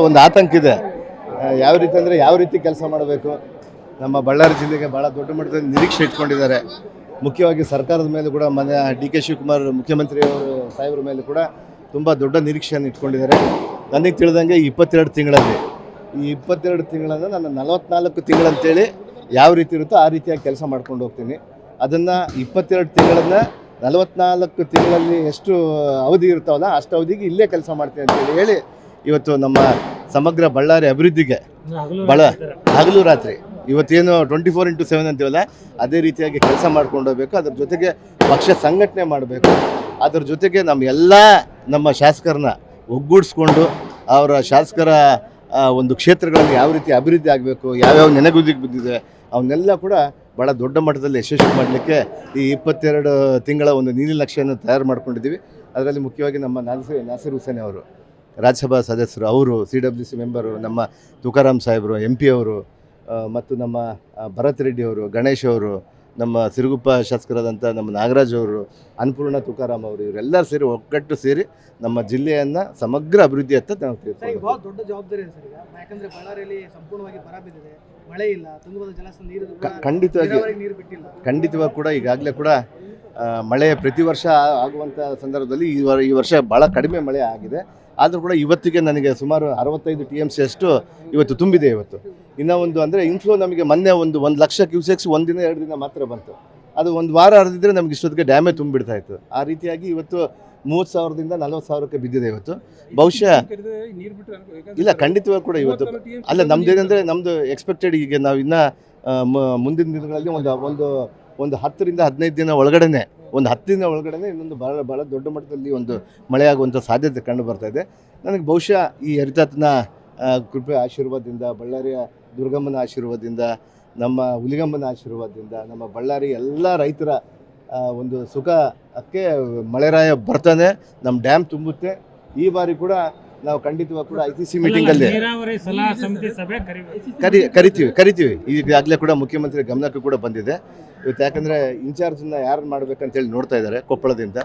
ಒಂದು ಆತಂಕ ಇದೆ. ಯಾವ ರೀತಿ ಅಂದರೆ ಯಾವ ರೀತಿ ಕೆಲಸ ಮಾಡಬೇಕು. ನಮ್ಮ ಬಳ್ಳಾರಿ ಜಿಲ್ಲೆಗೆ ಭಾಳ ದೊಡ್ಡ ಮಟ್ಟದಲ್ಲಿ ನಿರೀಕ್ಷೆ ಇಟ್ಕೊಂಡಿದ್ದಾರೆ. ಮುಖ್ಯವಾಗಿ ಸರ್ಕಾರದ ಮೇಲೆ ಕೂಡ ಮನೆ ಡಿ ಕೆ ಶಿವಕುಮಾರ್ ಮುಖ್ಯಮಂತ್ರಿಯವರು ಸಾಹೇಬ್ರ ಮೇಲೆ ಕೂಡ ತುಂಬ ದೊಡ್ಡ ನಿರೀಕ್ಷೆಯನ್ನು ಇಟ್ಕೊಂಡಿದ್ದಾರೆ. ನನಗೆ ತಿಳಿದಂಗೆ 22 ತಿಂಗಳಲ್ಲಿ ಈ 22 ತಿಂಗಳನ್ನು ನಾನು 44 ತಿಂಗಳಂತೇಳಿ ಯಾವ ರೀತಿ ಇರುತ್ತೋ ಆ ರೀತಿಯಾಗಿ ಕೆಲಸ ಮಾಡ್ಕೊಂಡು ಹೋಗ್ತೀನಿ. ಅದನ್ನು 22 ತಿಂಗಳನ್ನು 44 ತಿಂಗಳಲ್ಲಿ ಎಷ್ಟು ಅವಧಿ ಇರ್ತಾವಲ್ಲ ಅಷ್ಟು ಅವಧಿಗೆ ಇಲ್ಲೇ ಕೆಲಸ ಮಾಡ್ತೀನಿ ಅಂತೇಳಿ ಹೇಳಿ ಇವತ್ತು ನಮ್ಮ ಸಮಗ್ರ ಬಳ್ಳಾರಿ ಅಭಿವೃದ್ಧಿಗೆ ಹಗಲು ರಾತ್ರಿ ಇವತ್ತೇನು 24x7 ಅಂತೀವಲ್ಲ ಅದೇ ರೀತಿಯಾಗಿ ಕೆಲಸ ಮಾಡ್ಕೊಂಡು ಹೋಗಬೇಕು. ಅದ್ರ ಜೊತೆಗೆ ಪಕ್ಷ ಸಂಘಟನೆ ಮಾಡಬೇಕು. ಅದ್ರ ಜೊತೆಗೆ ನಮ್ಮ ಶಾಸಕರನ್ನ ಒಗ್ಗೂಡಿಸ್ಕೊಂಡು ಅವರ ಶಾಸಕರ ಒಂದು ಕ್ಷೇತ್ರಗಳಲ್ಲಿ ಯಾವ ರೀತಿ ಅಭಿವೃದ್ಧಿ ಆಗಬೇಕು, ಯಾವ್ಯಾವ ನೆನೆಗುದಿಗೆ ಬಿದ್ದಿದೆ ಅವನ್ನೆಲ್ಲ ಕೂಡ ಭಾಳ ದೊಡ್ಡ ಮಟ್ಟದಲ್ಲಿ ಯಶಸ್ವಿ ಮಾಡಲಿಕ್ಕೆ ಈ 22 ತಿಂಗಳ ಒಂದು ನೀಲಿ ನಕ್ಷೆಯನ್ನು ತಯಾರು ಮಾಡ್ಕೊಂಡಿದ್ದೀವಿ. ಅದರಲ್ಲಿ ಮುಖ್ಯವಾಗಿ ನಮ್ಮ ನಾಸಿರ್ ಹುಸೇನ್ ಅವರು ರಾಜ್ಯಸಭಾ ಸದಸ್ಯರು, ಅವರು CWC ಮೆಂಬರು, ನಮ್ಮ ತುಕಾರಾಮ್ ಸಾಹೇಬರು MP ಅವರು, ಮತ್ತು ನಮ್ಮ ಭರತ್ ರೆಡ್ಡಿ ಅವರು, ಗಣೇಶ್ ಅವರು, ನಮ್ಮ ಸಿರುಗುಪ್ಪ ಶಾಸಕರಾದಂಥ ನಮ್ಮ ನಾಗರಾಜ್ ಅವರು, ಅನ್ನಪೂರ್ಣ ತುಕಾರಾಮ್ ಅವರು, ಇವರೆಲ್ಲರೂ ಸೇರಿ ಒಗ್ಗಟ್ಟು ಸೇರಿ ನಮ್ಮ ಜಿಲ್ಲೆಯನ್ನು ಸಮಗ್ರ ಅಭಿವೃದ್ಧಿಯತ್ತ ನಾವು ಭಾಳ ದೊಡ್ಡ ಜವಾಬ್ದಾರಿ ಇದೆ ಸರ್. ಈಗ ಯಾಕಂದರೆ ಬಳ್ಳಾರಿಯಲ್ಲಿ ಸಂಪೂರ್ಣವಾಗಿ ಬರ ಬಿದ್ದಿದೆ, ಮಳೆ ಇಲ್ಲ, ತುಂಗಭದ್ರಾ ಜಲಾಶಯ ಖಂಡಿತವಾಗಿ ಕೂಡ ಈಗಾಗಲೇ ಕೂಡ ಮಳೆ ಪ್ರತಿ ವರ್ಷ ಆಗುವಂಥ ಸಂದರ್ಭದಲ್ಲಿ ಈ ವರ್ಷ ಭಾಳ ಕಡಿಮೆ ಮಳೆ ಆಗಿದೆ. ಆದರೂ ಕೂಡ ಇವತ್ತಿಗೆ ನನಗೆ ಸುಮಾರು 65 TMC ಅಷ್ಟು ಇವತ್ತು ತುಂಬಿದೆ. ಇವತ್ತು ಇನ್ನೂ ಒಂದು ಅಂದರೆ ಇನ್ಫ್ಲೋ ನಮಗೆ ಮೊನ್ನೆ 1 ಲಕ್ಷ ಕ್ಯೂಸೆಕ್ಸ್ ಒಂದಿನ 2 ದಿನ ಮಾತ್ರ ಬಂತು. ಅದು ಒಂದು ವಾರ ಹರಿದಿದ್ರೆ ನಮ್ಗೆ ಇಷ್ಟೊತ್ತಿಗೆ ಡ್ಯಾಮೇ ತುಂಬಿಡ್ತಾ ಇತ್ತು. ಆ ರೀತಿಯಾಗಿ ಇವತ್ತು 30,000ದಿಂದ 40,000ಕ್ಕೆ ಬಿದ್ದಿದೆ. ಇವತ್ತು ಬಹುಶಃ ಇಲ್ಲ, ಖಂಡಿತವಾಗಿ ಕೂಡ ಇವತ್ತು ಅಲ್ಲ, ನಮ್ದೇನೆಂದರೆ ನಮ್ಮದು ಎಕ್ಸ್ಪೆಕ್ಟೆಡ್ ಈಗ ನಾವು ಇನ್ನೂ ಮುಂದಿನ ದಿನಗಳಲ್ಲಿ ಒಂದು 10ರಿಂದ 15 ದಿನ ಒಳಗಡೆ, ಒಂದು 10 ದಿನ ಒಳಗಡೆ ಇನ್ನೊಂದು ಭಾಳ ದೊಡ್ಡ ಮಟ್ಟದಲ್ಲಿ ಒಂದು ಮಳೆ ಆಗುವಂಥ ಸಾಧ್ಯತೆ ಕಂಡು ಬರ್ತಾ ಇದೆ. ನನಗೆ ಬಹುಶಃ ಈ ಹರಿತಾತನ ಕೃಪೆ ಆಶೀರ್ವಾದದಿಂದ, ಬಳ್ಳಾರಿಯ ದುರ್ಗಮ್ಮನ ಆಶೀರ್ವಾದದಿಂದ, ನಮ್ಮ ಹುಲಿಗಮ್ಮನ ಆಶೀರ್ವಾದದಿಂದ, ನಮ್ಮ ಬಳ್ಳಾರಿ ಎಲ್ಲ ರೈತರ ಒಂದು ಸುಖಕ್ಕೆ ಮಳೆರಾಯ ಬರ್ತಾನೆ, ನಮ್ಮ ಡ್ಯಾಮ್ ತುಂಬುತ್ತೆ. ಈ ಬಾರಿ ಕೂಡ ನಾವು ಖಂಡಿತವಾಗಿ ಕೂಡ ICC ಮೀಟಿಂಗಲ್ಲಿ ಕರಿತೀವಿ. ಈಗಾಗಲೇ ಕೂಡ ಮುಖ್ಯಮಂತ್ರಿ ಗಮನಕ್ಕೂ ಕೂಡ ಬಂದಿದೆ ಇವತ್ತು. ಯಾಕಂದರೆ ಇನ್ಚಾರ್ಜನ್ನ ಯಾರನ್ನು ಮಾಡಬೇಕಂತೇಳಿ ನೋಡ್ತಾ ಇದ್ದಾರೆ ಕೊಪ್ಪಳದಿಂದ.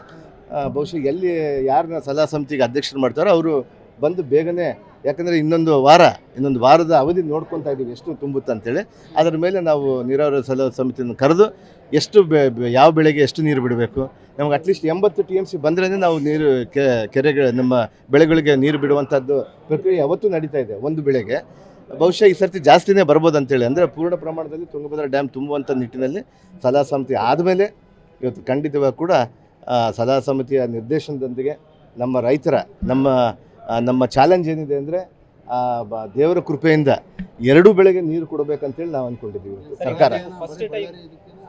ಬಹುಶಃ ಎಲ್ಲಿ ಯಾರನ್ನ ಸಲಹಾ ಸಮಿತಿಗೆ ಅಧ್ಯಕ್ಷರು ಮಾಡ್ತಾರೋ ಅವರು ಬಂದು ಬೇಗನೆ, ಯಾಕಂದರೆ ಇನ್ನೊಂದು ವಾರದ ಅವಧಿ ನೋಡ್ಕೊತಾ ಇದ್ದೀವಿ ಎಷ್ಟು ತುಂಬುತ್ತೆ ಅಂತೇಳಿ. ಅದರ ಮೇಲೆ ನಾವು ನೀರಾವರಿ ಸಲಹಾ ಸಮಿತಿಯನ್ನು ಕರೆದು ಎಷ್ಟು ಯಾವ ಬೆಳೆಗೆ ಎಷ್ಟು ನೀರು ಬಿಡಬೇಕು, ನಮ್ಗೆ ಅಟ್ಲೀಸ್ಟ್ 80 TMC ಬಂದ್ರೇ ನಾವು ನೀರು ಕೆರೆಗೆ ನಮ್ಮ ಬೆಳೆಗಳಿಗೆ ನೀರು ಬಿಡುವಂಥದ್ದು ಪ್ರಕ್ರಿಯೆ ಯಾವತ್ತೂ ನಡೀತಾ ಇದೆ. ಒಂದು ಬೆಳೆಗೆ ಬಹುಶಃ ಈ ಸರ್ತಿ ಜಾಸ್ತಿನೇ ಬರ್ಬೋದು ಅಂತೇಳಿ, ಅಂದರೆ ಪೂರ್ಣ ಪ್ರಮಾಣದಲ್ಲಿ ತುಂಗಭದ್ರಾ ಡ್ಯಾಮ್ ತುಂಬುವಂಥ ನಿಟ್ಟಿನಲ್ಲಿ ಸಲಹಾ ಸಮಿತಿ ಆದಮೇಲೆ ಇವತ್ತು ಖಂಡಿತವಾಗಿ ಕೂಡ ಸಲಹಾ ಸಮಿತಿಯ ನಿರ್ದೇಶನದೊಂದಿಗೆ ನಮ್ಮ ರೈತರ ನಮ್ಮ ಚಾಲೆಂಜ್ ಏನಿದೆ ಅಂದರೆ ದೇವರ ಕೃಪೆಯಿಂದ 2 ಬೆಳೆಗೆ ನೀರು ಕೊಡಬೇಕಂತೇಳಿ ನಾವು ಅಂದ್ಕೊಂಡಿದ್ದೀವಿ. ಸರ್ಕಾರ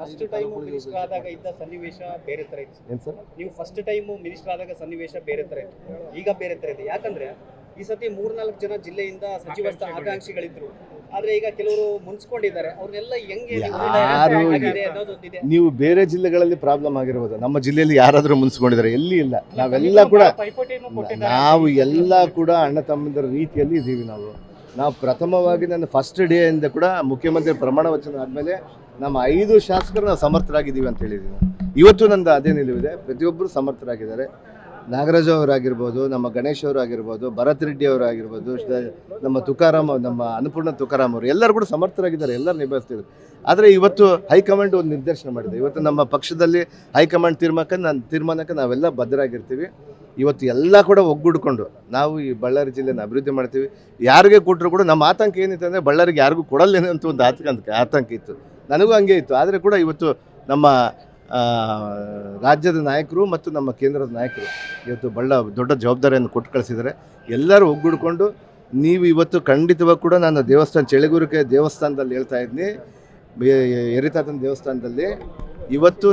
ಫಸ್ಟ್ ಟೈಮ್ ಮಿನಿಸ್ಟರ್ ಆದಾಗ ಇದ್ದ ಸನ್ನಿವೇಶ ಬೇರೆ ಥರ ಇತ್ತು. ಏನು ಸರ್, ನೀವು ಫಸ್ಟ್ ಟೈಮ್ ಮಿನಿಸ್ಟರ್ ಆದಾಗ ಸನ್ನಿವೇಶ ಬೇರೆ ಥರ ಇತ್ತು, ಈಗ ಬೇರೆ ಥರ ಇದೆ. ಯಾಕಂದರೆ ಈ ಸತಿ 3-4 ಜನ ಜಿಲ್ಲೆಯಿಂದ ಸಚಿವ ಆಕಾಂಕ್ಷಿಗಳಿದ್ರು. ಆದರೆ ಈಗ ಕೆಲವರು ಮುನ್ಸ್ಕೊಂಡಿದ್ದಾರೆ. ಅವ್ರನ್ನೆಲ್ಲ ಹೆಂಗೆ ನೀವು ಬೇರೆ ಜಿಲ್ಲೆಗಳಲ್ಲಿ ಪ್ರಾಬ್ಲಮ್ ಆಗಿರ್ಬೋದು, ನಮ್ಮ ಜಿಲ್ಲೆಯಲ್ಲಿ ಯಾರಾದರೂ ಮುನ್ಸ್ಕೊಂಡಿದ್ದಾರೆ? ಎಲ್ಲಿ ಇಲ್ಲ. ನಾವು ಎಲ್ಲ ಕೂಡ ಅಣ್ಣ ತಮ್ಮಂದಿರ ರೀತಿಯಲ್ಲಿ ಇದ್ದೀವಿ. ನಾವು ಪ್ರಥಮವಾಗಿ ನನ್ನ ಫಸ್ಟ್ ಡೇ ಇಂದ ಕೂಡ ಮುಖ್ಯಮಂತ್ರಿ ಪ್ರಮಾಣ ವಚನ ಆದಮೇಲೆ ನಮ್ಮ 5 ಶಾಸಕರು ನಾವು ಸಮರ್ಥರಾಗಿದ್ದೀವಿ ಅಂತ ಹೇಳಿದ್ದೀವಿ. ಇವತ್ತು ನಂದು ಅದೇ ನಿಲುವಿದೆ. ಪ್ರತಿಯೊಬ್ಬರು ಸಮರ್ಥರಾಗಿದ್ದಾರೆ. ನಾಗರಾಜ್ ಅವರಾಗಿರ್ಬೋದು, ನಮ್ಮ ಗಣೇಶ್ ಅವರಾಗಿರ್ಬೋದು, ಭರತ್ ರೆಡ್ಡಿ ಅವರಾಗಿರ್ಬೋದು, ನಮ್ಮ ತುಕಾರಾಮ್, ನಮ್ಮ ಅನ್ನಪೂರ್ಣ ತುಕಾರಾಮ್ ಅವರು ಎಲ್ಲರೂ ಕೂಡ ಸಮರ್ಥರಾಗಿದ್ದಾರೆ, ಎಲ್ಲರೂ ನಿಭಾಯಿಸ್ತಿದ್ದಾರೆ. ಆದರೆ ಇವತ್ತು ಹೈಕಮಾಂಡ್ ಒಂದು ನಿರ್ದೇಶನ ಮಾಡಿದೆ. ಇವತ್ತು ನಮ್ಮ ಪಕ್ಷದಲ್ಲಿ ಹೈಕಮಾಂಡ್ ತೀರ್ಮಾನಕ್ಕೆ ನಾವೆಲ್ಲ ಬದ್ಧರಾಗಿರ್ತೀವಿ. ಇವತ್ತು ಎಲ್ಲ ಕೂಡ ಒಗ್ಗೂಡ್ಕೊಂಡು ನಾವು ಈ ಬಳ್ಳಾರಿ ಜಿಲ್ಲೆನ ಅಭಿವೃದ್ಧಿ ಮಾಡ್ತೀವಿ. ಯಾರಿಗೆ ಕೊಟ್ಟರು ಕೂಡ ನಮ್ಮ ಆತಂಕ ಏನಿತ್ತು ಅಂದರೆ ಬಳ್ಳಾರಿಗೆ ಯಾರಿಗೂ ಕೊಡಲ್ಲೇನೆ ಅಂತ ಒಂದು ಆತಂಕ ಇತ್ತು. ನನಗೂ ಹಂಗೆ ಇತ್ತು. ಆದರೆ ಕೂಡ ಇವತ್ತು ನಮ್ಮ ರಾಜ್ಯದ ನಾಯಕರು ಮತ್ತು ನಮ್ಮ ಕೇಂದ್ರದ ನಾಯಕರು ಇವತ್ತು ದೊಡ್ಡ ಜವಾಬ್ದಾರಿಯನ್ನು ಕೊಟ್ಟು ಕಳಿಸಿದ್ದಾರೆ. ಎಲ್ಲರೂ ಒಗ್ಗೂಡ್ಕೊಂಡು ನೀವು ಇವತ್ತು ಖಂಡಿತವಾಗಿ ಕೂಡ ನಾನು ಚಳಿಗುರಿಕೆ ದೇವಸ್ಥಾನದಲ್ಲಿ ಹೇಳ್ತಾ ಇದ್ದೀನಿ, ಎರಿತಾತನ ದೇವಸ್ಥಾನದಲ್ಲಿ ಇವತ್ತು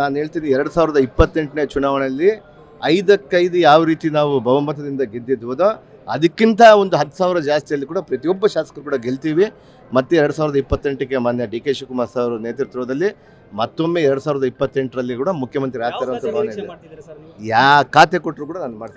ನಾನು ಹೇಳ್ತೀನಿ 2028ನೇ ಚುನಾವಣೆಯಲ್ಲಿ 5ಕ್ಕೆ5 ಯಾವ ರೀತಿ ನಾವು ಬಹುಮತದಿಂದ ಗೆದ್ದಿದ್ವೋ ಅದಕ್ಕಿಂತ ಒಂದು 10,000 ಜಾಸ್ತಿಯಲ್ಲಿ ಕೂಡ ಪ್ರತಿಯೊಬ್ಬ ಶಾಸಕರು ಕೂಡ ಗೆಲ್ತೀವಿ. ಮತ್ತು 2028ಕ್ಕೆ ಮಾನ್ಯ ಡಿ ಕೆ ಶಿವಕುಮಾರ್ ಅವರ ನೇತೃತ್ವದಲ್ಲಿ ಮತ್ತೊಮ್ಮೆ 2028ರಲ್ಲಿ ಕೂಡ ಮುಖ್ಯಮಂತ್ರಿ ಆಗ್ತಾರೆ ಅಂತ ಖಾತೆ ಕೊಟ್ಟರು ಕೂಡ ನಾನು ಮಾಡ್ತೀನಿ.